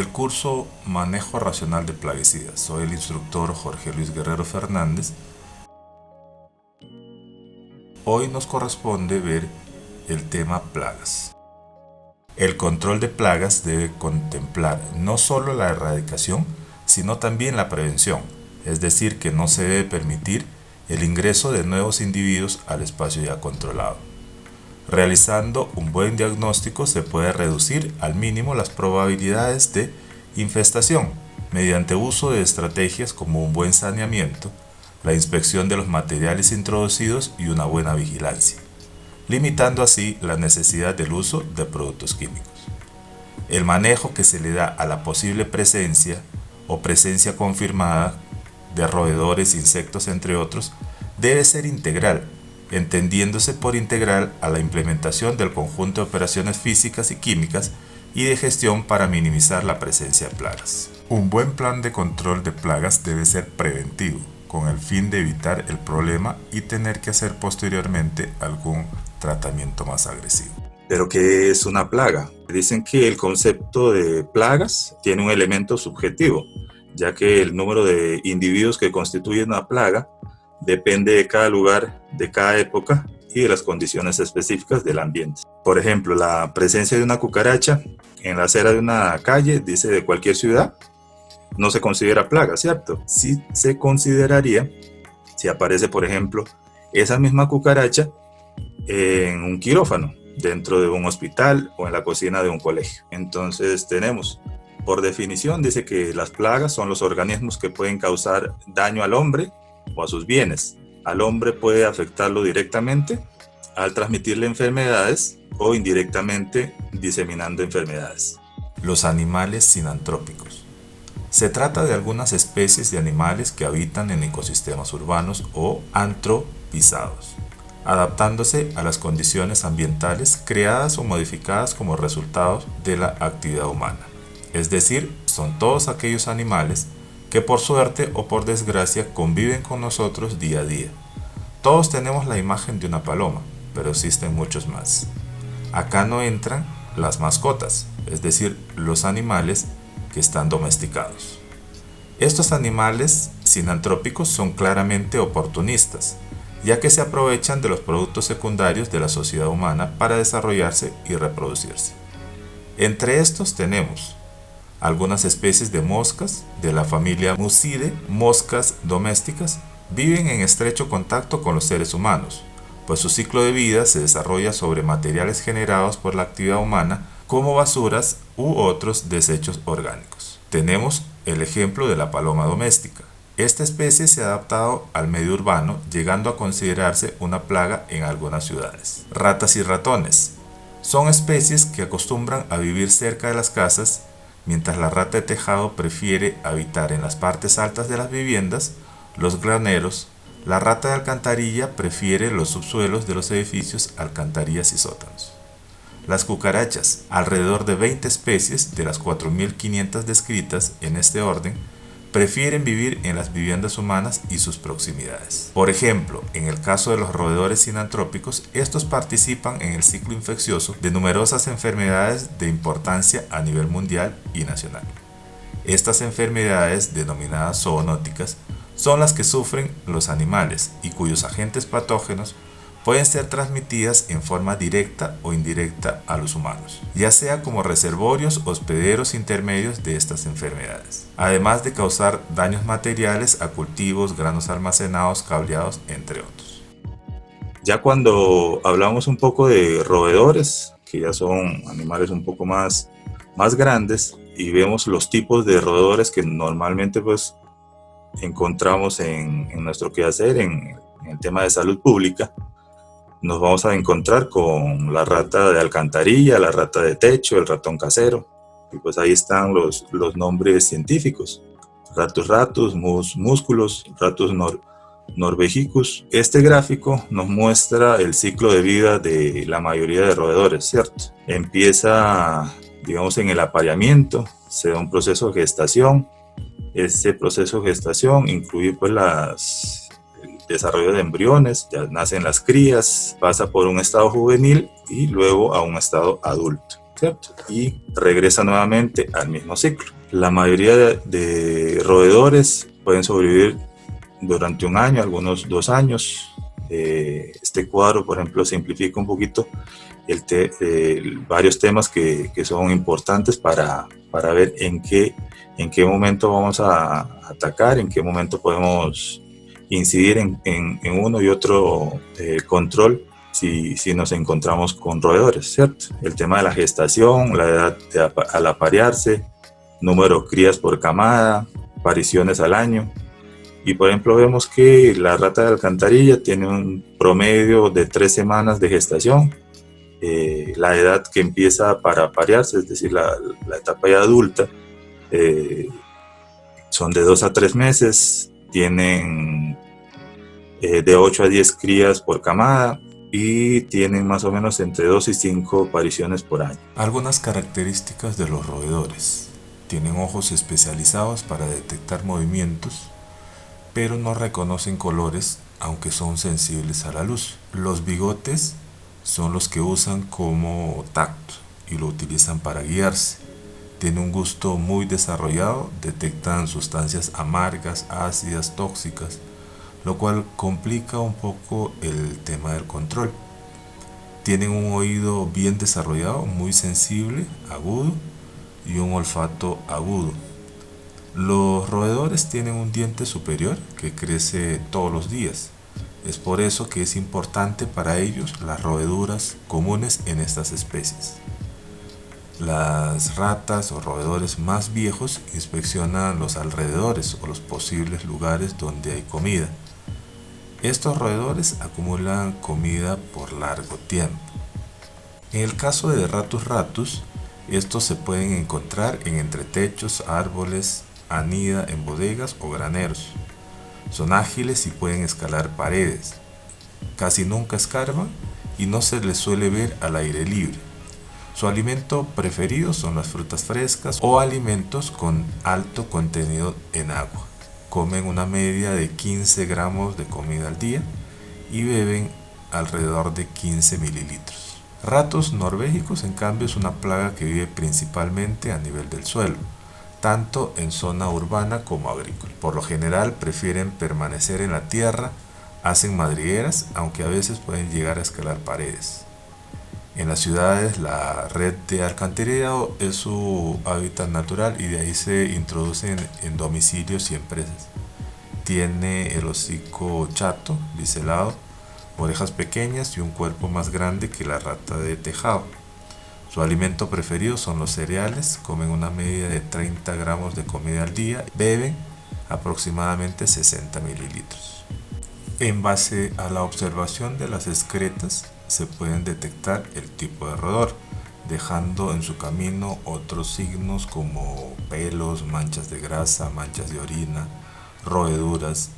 del curso Manejo Racional de Plaguicidas. Soy el instructor Jorge Luis Guerrero Fernández. Hoy nos corresponde ver el tema plagas. El control de plagas debe contemplar no solo la erradicación, sino también la prevención, es decir, que no se debe permitir el ingreso de nuevos individuos al espacio ya controlado. Realizando un buen diagnóstico se puede reducir al mínimo las probabilidades de infestación mediante uso de estrategias como un buen saneamiento, la inspección de los materiales introducidos y una buena vigilancia, limitando así la necesidad del uso de productos químicos. El manejo que se le da a la posible presencia o presencia confirmada de roedores, insectos, entre otros, debe ser integral, entendiéndose por integral a la implementación del conjunto de operaciones físicas y químicas y de gestión para minimizar la presencia de plagas. Un buen plan de control de plagas debe ser preventivo, con el fin de evitar el problema y tener que hacer posteriormente algún tratamiento más agresivo. ¿Pero qué es una plaga? Dicen que el concepto de plagas tiene un elemento subjetivo, ya que el número de individuos que constituyen una plaga depende de cada lugar, de cada época y de las condiciones específicas del ambiente. Por ejemplo, la presencia de una cucaracha en la acera de una calle, dice de cualquier ciudad, no se considera plaga, ¿cierto? Sí se consideraría si aparece, por ejemplo, esa misma cucaracha en un quirófano, dentro de un hospital o en la cocina de un colegio. Entonces tenemos, por definición, dice que las plagas son los organismos que pueden causar daño al hombre o a sus bienes. Al hombre puede afectarlo directamente al transmitirle enfermedades o indirectamente diseminando enfermedades. Los animales sinantrópicos. Se trata de algunas especies de animales que habitan en ecosistemas urbanos o antropizados, adaptándose a las condiciones ambientales creadas o modificadas como resultado de la actividad humana. Es decir, son todos aquellos animales que por suerte o por desgracia conviven con nosotros día a día. Todos tenemos la imagen de una paloma, pero existen muchos más. Acá no entran las mascotas, es decir, los animales que están domesticados. Estos animales sinantrópicos son claramente oportunistas, ya que se aprovechan de los productos secundarios de la sociedad humana para desarrollarse y reproducirse. Entre estos tenemos algunas especies de moscas de la familia Musidae, moscas domésticas, viven en estrecho contacto con los seres humanos, pues su ciclo de vida se desarrolla sobre materiales generados por la actividad humana como basuras u otros desechos orgánicos. Tenemos el ejemplo de la paloma doméstica. Esta especie se ha adaptado al medio urbano, llegando a considerarse una plaga en algunas ciudades. Ratas y ratones. Son especies que acostumbran a vivir cerca de las casas, mientras la rata de tejado prefiere habitar en las partes altas de las viviendas, los graneros. La rata de alcantarilla prefiere los subsuelos de los edificios, alcantarillas y sótanos. Las cucarachas, alrededor de 20 especies de las 4.500 descritas en este orden, prefieren vivir en las viviendas humanas y sus proximidades. Por ejemplo, en el caso de los roedores sinantrópicos, estos participan en el ciclo infeccioso de numerosas enfermedades de importancia a nivel mundial y nacional. Estas enfermedades, denominadas zoonóticas, son las que sufren los animales y cuyos agentes patógenos pueden ser transmitidas en forma directa o indirecta a los humanos, ya sea como reservorios hospederos intermedios de estas enfermedades, además de causar daños materiales a cultivos, granos almacenados, cableados, entre otros. Ya cuando hablamos un poco de roedores, que ya son animales un poco más grandes, y vemos los tipos de roedores que normalmente pues encontramos en nuestro quehacer, en el tema de salud pública, nos vamos a encontrar con la rata de alcantarilla, la rata de techo, el ratón casero. Y pues ahí están los nombres científicos. Ratus ratus, musculus, ratus norvegicus. Este gráfico nos muestra el ciclo de vida de la mayoría de roedores, ¿cierto? Empieza, digamos, en el apareamiento, se da un proceso de gestación. Ese proceso de gestación incluye pues el desarrollo de embriones, ya nacen las crías, pasa por un estado juvenil y luego a un estado adulto. ¿cierto? Y regresa nuevamente al mismo ciclo. La mayoría de roedores pueden sobrevivir durante un año, algunos 2 años. Este cuadro, por ejemplo, simplifica un poquito varios temas que son importantes para ver en qué momento vamos a atacar, en qué momento podemos incidir en uno y otro control si nos encontramos con roedores, ¿cierto? El tema de la gestación, la edad al aparearse, número de crías por camada, apariciones al año. Y por ejemplo vemos que la rata de alcantarilla tiene un promedio de 3 semanas de gestación. La edad que empieza para aparearse, es decir, la etapa ya adulta, son de 2 a 3 meses, tienen de 8 a 10 crías por camada y tienen más o menos entre 2 y 5 apariciones por año. Algunas características de los roedores. Tienen ojos especializados para detectar movimientos, pero no reconocen colores, aunque son sensibles a la luz. Los bigotes son los que usan como tacto y lo utilizan para guiarse. Tienen un gusto muy desarrollado, detectan sustancias amargas, ácidas, tóxicas, lo cual complica un poco el tema del control. Tienen un oído bien desarrollado, muy sensible, agudo, y un olfato agudo. Los roedores tienen un diente superior que crece todos los días. Es por eso que es importante para ellos las roeduras comunes en estas especies. Las ratas o roedores más viejos inspeccionan los alrededores o los posibles lugares donde hay comida. Estos roedores acumulan comida por largo tiempo. En el caso de Ratus ratus, estos se pueden encontrar en entretechos, árboles, anida en bodegas o graneros. Son ágiles y pueden escalar paredes. Casi nunca escarban y no se les suele ver al aire libre. Su alimento preferido son las frutas frescas o alimentos con alto contenido en agua. Comen una media de 15 gramos de comida al día y beben alrededor de 15 mililitros. Ratos norvégicos, en cambio, es una plaga que vive principalmente a nivel del suelo, tanto en zona urbana como agrícola. Por lo general prefieren permanecer en la tierra, hacen madrigueras, aunque a veces pueden llegar a escalar paredes. En las ciudades la red de alcantarillado es su hábitat natural y de ahí se introducen en domicilios y empresas. Tiene el hocico chato, biselado, orejas pequeñas y un cuerpo más grande que la rata de tejado. Su alimento preferido son los cereales, comen una media de 30 gramos de comida al día, beben aproximadamente 60 mililitros. En base a la observación de las excretas se pueden detectar el tipo de roedor, dejando en su camino otros signos como pelos, manchas de grasa, manchas de orina, roeduras,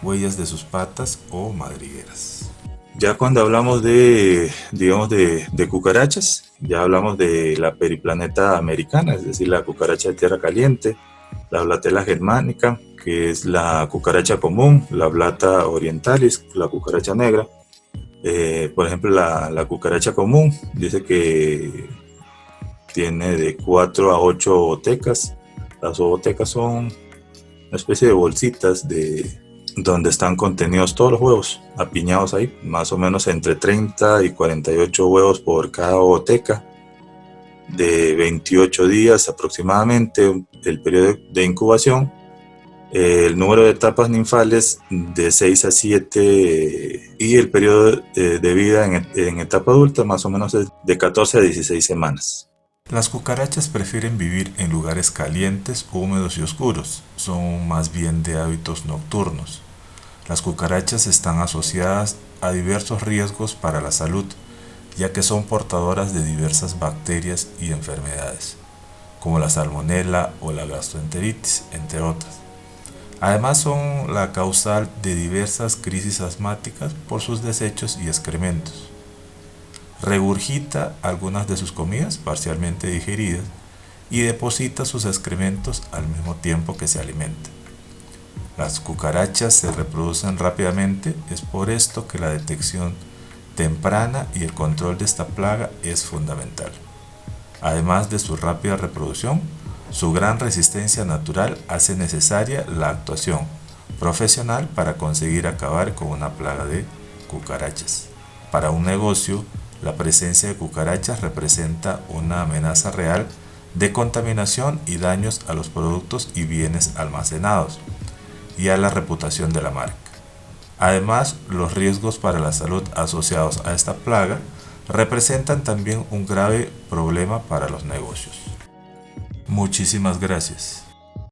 huellas de sus patas o madrigueras. Ya cuando hablamos de cucarachas, ya hablamos de la periplaneta americana, es decir, la cucaracha de tierra caliente, la Blatella germanica, que es la cucaracha común, la Blata orientalis, la cucaracha negra. Por ejemplo, la cucaracha común dice que tiene de 4 a 8 ovotecas. Las ovotecas son una especie de bolsitas donde están contenidos todos los huevos apiñados ahí, más o menos entre 30 y 48 huevos por cada ovoteca, de 28 días aproximadamente el periodo de incubación. El número de etapas ninfales de 6 a 7 y el periodo de vida en etapa adulta más o menos es de 14 a 16 semanas. Las cucarachas prefieren vivir en lugares calientes, húmedos y oscuros. Son más bien de hábitos nocturnos. Las cucarachas están asociadas a diversos riesgos para la salud, ya que son portadoras de diversas bacterias y enfermedades, como la salmonela o la gastroenteritis, entre otras. Además son la causal de diversas crisis asmáticas por sus desechos y excrementos. Regurgita algunas de sus comidas parcialmente digeridas y deposita sus excrementos al mismo tiempo que se alimenta. Las cucarachas se reproducen rápidamente, es por esto que la detección temprana y el control de esta plaga es fundamental. Además de su rápida reproducción, su gran resistencia natural hace necesaria la actuación profesional para conseguir acabar con una plaga de cucarachas. Para un negocio, la presencia de cucarachas representa una amenaza real de contaminación y daños a los productos y bienes almacenados y a la reputación de la marca. Además, los riesgos para la salud asociados a esta plaga representan también un grave problema para los negocios. Muchísimas gracias.